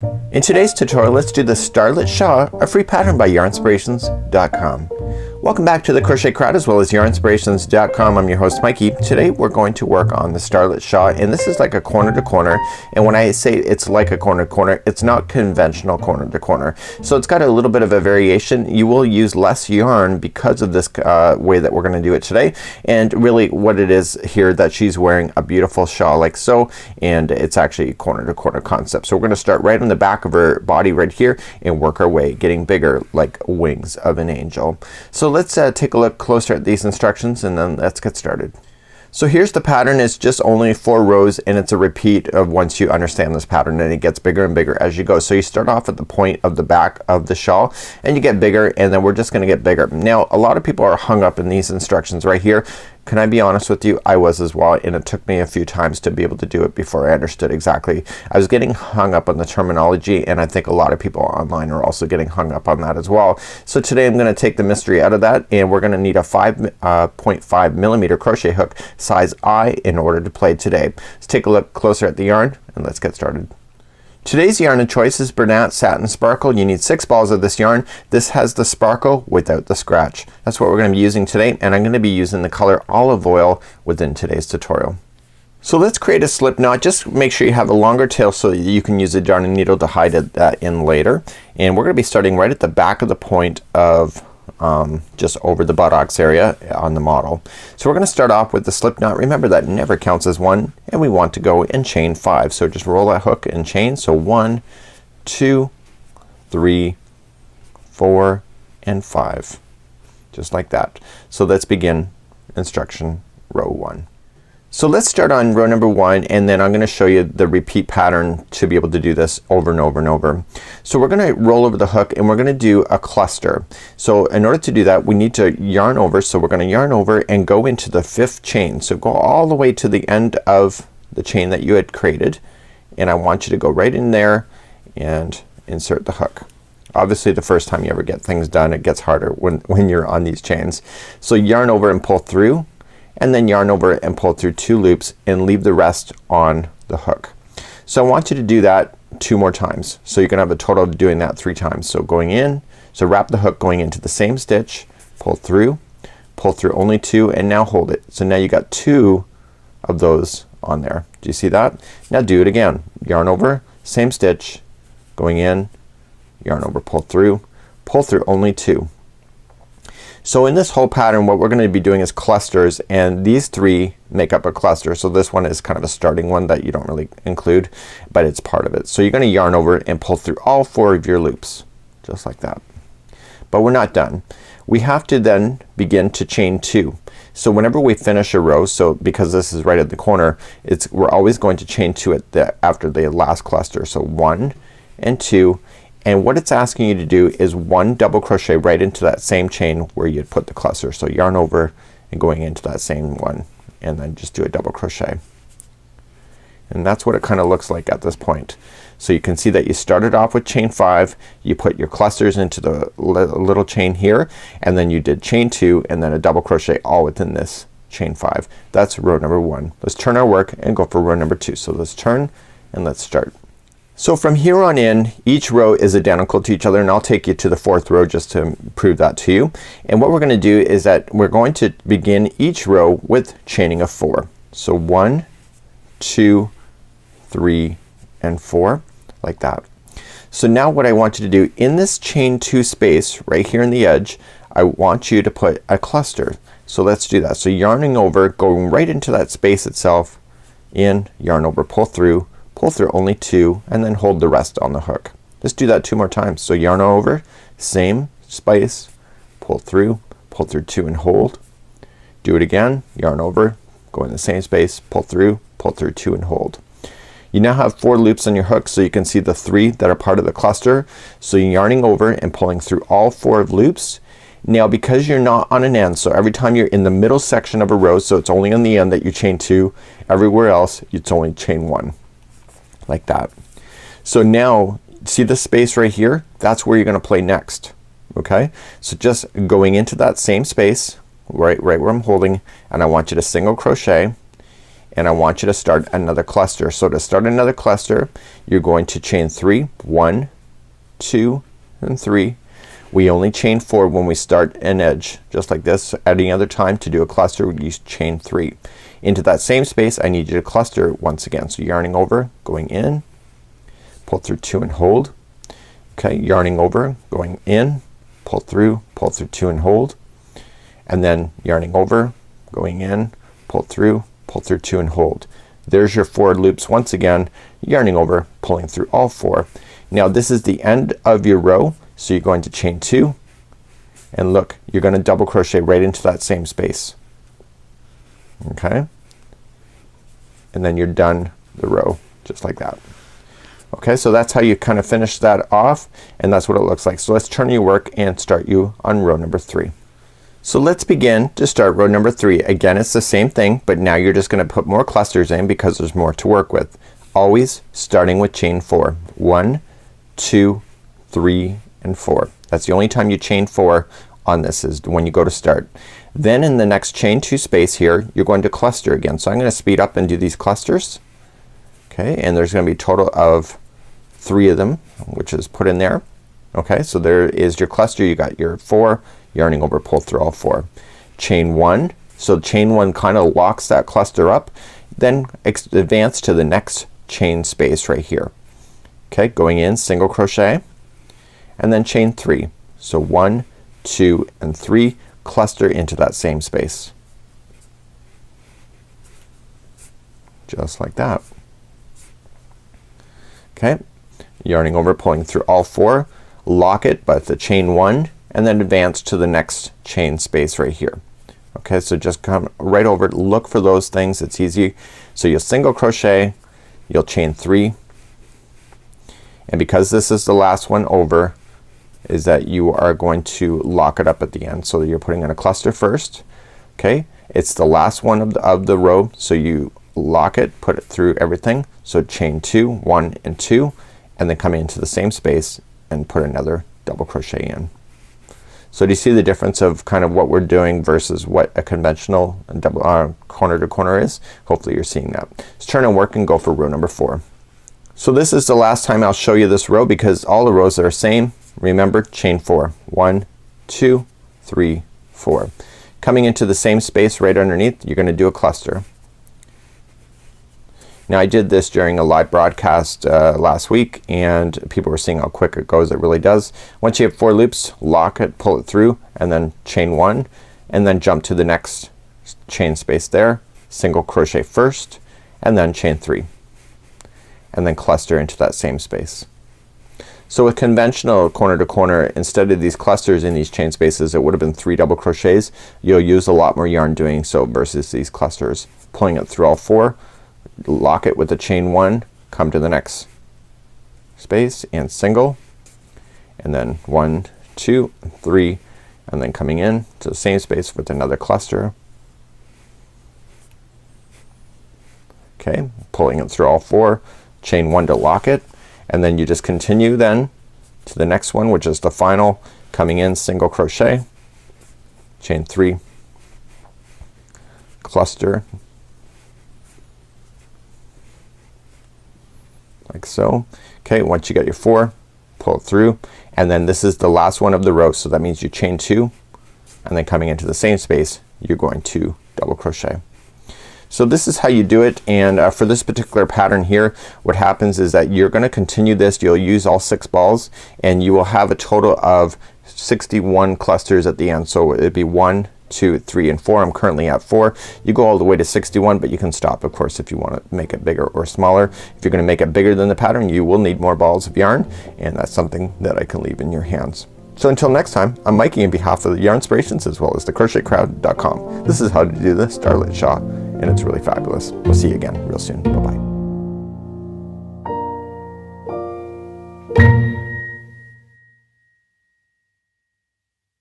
In today's tutorial, let's do the Starlette Shawl, a free pattern by Yarnspirations.com. Welcome back to the Crochet Crowd as well as Yarnspirations.com. I'm your host Mikey. Today we're going to work on the Starlette Shawl, and this is like a corner to corner. And when I say it's like a corner to corner, it's not conventional corner to corner. So it's got a little bit of a variation. You will use less yarn because of this way that we're going to do it today. And really what it is here, that she's wearing a beautiful shawl like so, and it's actually a corner to corner concept. So we're going to start right on the back of her body right here and work our way, getting bigger like wings of an angel. So let's take a look closer at these instructions and then let's get started. So here's the pattern. It's just only 4 rows and it's a repeat of once you understand this pattern, and it gets bigger and bigger as you go. So you start off at the point of the back of the shawl and you get bigger, and then we're just gonna get bigger. Now a lot of people are hung up in these instructions right here. Can I be honest with you? I was as well, and it took me a few times to be able to do it before I understood exactly. I was getting hung up on the terminology, and I think a lot of people online are also getting hung up on that as well. So today I'm gonna take the mystery out of that, and we're gonna need a 5.5 millimeter crochet hook size I in order to play today. Let's take a look closer at the yarn and let's get started. Today's yarn of choice is Bernat Satin Sparkle. You need 6 balls of this yarn. This has the sparkle without the scratch. That's what we're going to be using today, and I'm going to be using the color olive oil within today's tutorial. So let's create a slip knot. Just make sure you have a longer tail so that you can use a darning needle to hide that in later. And we're going to be starting right at the back of the point of just over the buttocks area on the model. So we're going to start off with the slip knot. Remember that never counts as 1, and we want to go and chain 5. So just roll that hook and chain. So 1, 2, 3, 4, and 5, just like that. So let's begin instruction row 1. So let's start on row number 1, and then I'm gonna show you the repeat pattern to be able to do this over and over and over. So we're gonna roll over the hook and we're gonna do a cluster. So in order to do that, we need to yarn over. So we're gonna yarn over and go into the 5th chain. So go all the way to the end of the chain that you had created, and I want you to go right in there and insert the hook. Obviously the first time you ever get things done, it gets harder when you're on these chains. So yarn over and pull through, and then yarn over and pull through 2 loops and leave the rest on the hook. So I want you to do that 2 more times. So you're gonna have a total of doing that 3 times. So going in, so wrap the hook going into the same stitch, pull through only 2, and now hold it. So now you got 2 of those on there. Do you see that? Now do it again. Yarn over, same stitch, going in, yarn over, pull through only 2. So in this whole pattern what we're going to be doing is clusters, and these 3 make up a cluster. So this one is kind of a starting one that you don't really include, but it's part of it. So you're gonna yarn over and pull through all 4 of your loops just like that. But we're not done. We have to then begin to chain 2. So whenever we finish a row, so because this is right at the corner, we're always going to chain 2 after the last cluster. So 1 and 2. And what it's asking you to do is 1 double crochet right into that same chain where you put the cluster. So yarn over and going into that same one, and then just do a double crochet. And that's what it kind of looks like at this point. So you can see that you started off with chain 5, you put your clusters into the little chain here, and then you did chain 2 and then a double crochet all within this chain 5. That's row number 1. Let's turn our work and go for row number 2. So let's turn and let's start. So from here on in, each row is identical to each other, and I'll take you to the 4th row just to prove that to you. And what we're gonna do is that we're going to begin each row with chaining of 4. So 1, 2, 3, and 4 like that. So now what I want you to do in this chain 2 space right here in the edge, I want you to put a cluster. So let's do that. So yarning over, going right into that space itself, in, yarn over, pull through only 2, and then hold the rest on the hook. Just do that 2 more times. So yarn over, same space, pull through 2 and hold. Do it again, yarn over, go in the same space, pull through 2 and hold. You now have 4 loops on your hook, so you can see the 3 that are part of the cluster. So you're yarning over and pulling through all 4 loops. Now because you're not on an end, so every time you're in the middle section of a row, so it's only on the end that you chain 2, everywhere else it's only chain 1. Like that. So now see the space right here? That's where you're gonna play next. Okay? So just going into that same space right where I'm holding, and I want you to single crochet and I want you to start another cluster. So to start another cluster, you're going to chain 3, 1, 2 and 3. We only chain 4 when we start an edge, just like this. At any other time to do a cluster, you chain 3. Into that same space I need you to cluster once again. So yarning over, going in, pull through 2 and hold. Okay, yarning over, going in, pull through 2 and hold, and then yarning over, going in, pull through 2 and hold. There's your 4 loops once again, yarning over, pulling through all 4. Now this is the end of your row, so you're going to chain 2 and look, you're gonna double crochet right into that same space. Okay, and then you're done the row just like that. Okay, so that's how you kind of finish that off, and that's what it looks like. So let's turn your work and start you on row number 3. So let's begin to start row number 3. Again, it's the same thing, but now you're just gonna put more clusters in because there's more to work with. Always starting with chain 4. 1, 2, 3 and 4. That's the only time you chain 4 on this, is when you go to start. Then in the next chain 2 space here, you're going to cluster again. So I'm gonna speed up and do these clusters. Okay, and there's gonna be a total of 3 of them, which is put in there. Okay, so there is your cluster. You got your 4, yarning over, pull through all 4. Chain 1. So chain 1 kind of locks that cluster up. Then advance to the next chain space right here. Okay, going in, single crochet, and then chain 3. So 1, 2 and 3, cluster into that same space. Just like that. Okay, yarning over, pulling through all 4, lock it but the chain 1, and then advance to the next chain space right here. Okay, so just come right over, look for those things, it's easy. So you'll single crochet, you'll chain 3, and because this is the last one over, is that you are going to lock it up at the end. So you're putting in a cluster first. Okay, it's the last one of the row, so you lock it, put it through everything. So chain 2, 1 and 2, and then come into the same space and put another double crochet in. So do you see the difference of kind of what we're doing versus what a conventional double corner to corner is? Hopefully you're seeing that. Let's turn and work and go for row number 4. So this is the last time I'll show you this row because all the rows are the same. Remember, chain 4. 1, 2, 3, 4. Coming into the same space right underneath, you're gonna do a cluster. Now I did this during a live broadcast last week, and people were seeing how quick it goes. It really does. Once you have 4 loops, lock it, pull it through, and then chain 1, and then jump to the next chain space there, single crochet first, and then chain 3, and then cluster into that same space. So with conventional corner to corner, instead of these clusters in these chain spaces, it would have been 3 double crochets. You'll use a lot more yarn doing so versus these clusters. Pulling it through all 4, lock it with the chain 1, come to the next space and single, and then 1, 2, 3, and then coming in to the same space with another cluster. Okay, pulling it through all 4, chain 1 to lock it, and then you just continue then to the next one, which is the final, coming in, single crochet, chain 3, cluster like so. Okay, once you get your 4, pull it through, and then this is the last one of the row, so that means you chain 2, and then coming into the same space you're going to double crochet. So this is how you do it, and for this particular pattern here, what happens is that you're gonna continue this. You'll use all 6 balls, and you will have a total of 61 clusters at the end. So it'd be 1, 2, 3 and 4. I'm currently at 4. You go all the way to 61, but you can stop, of course, if you want to make it bigger or smaller. If you're gonna make it bigger than the pattern, you will need more balls of yarn, and that's something that I can leave in your hands. So until next time, I'm Mikey on behalf of the Yarnspirations as well as the crochetcrowd.com. This is how to do the Starlette Shawl, and it's really fabulous. We'll see you again real soon. Bye bye.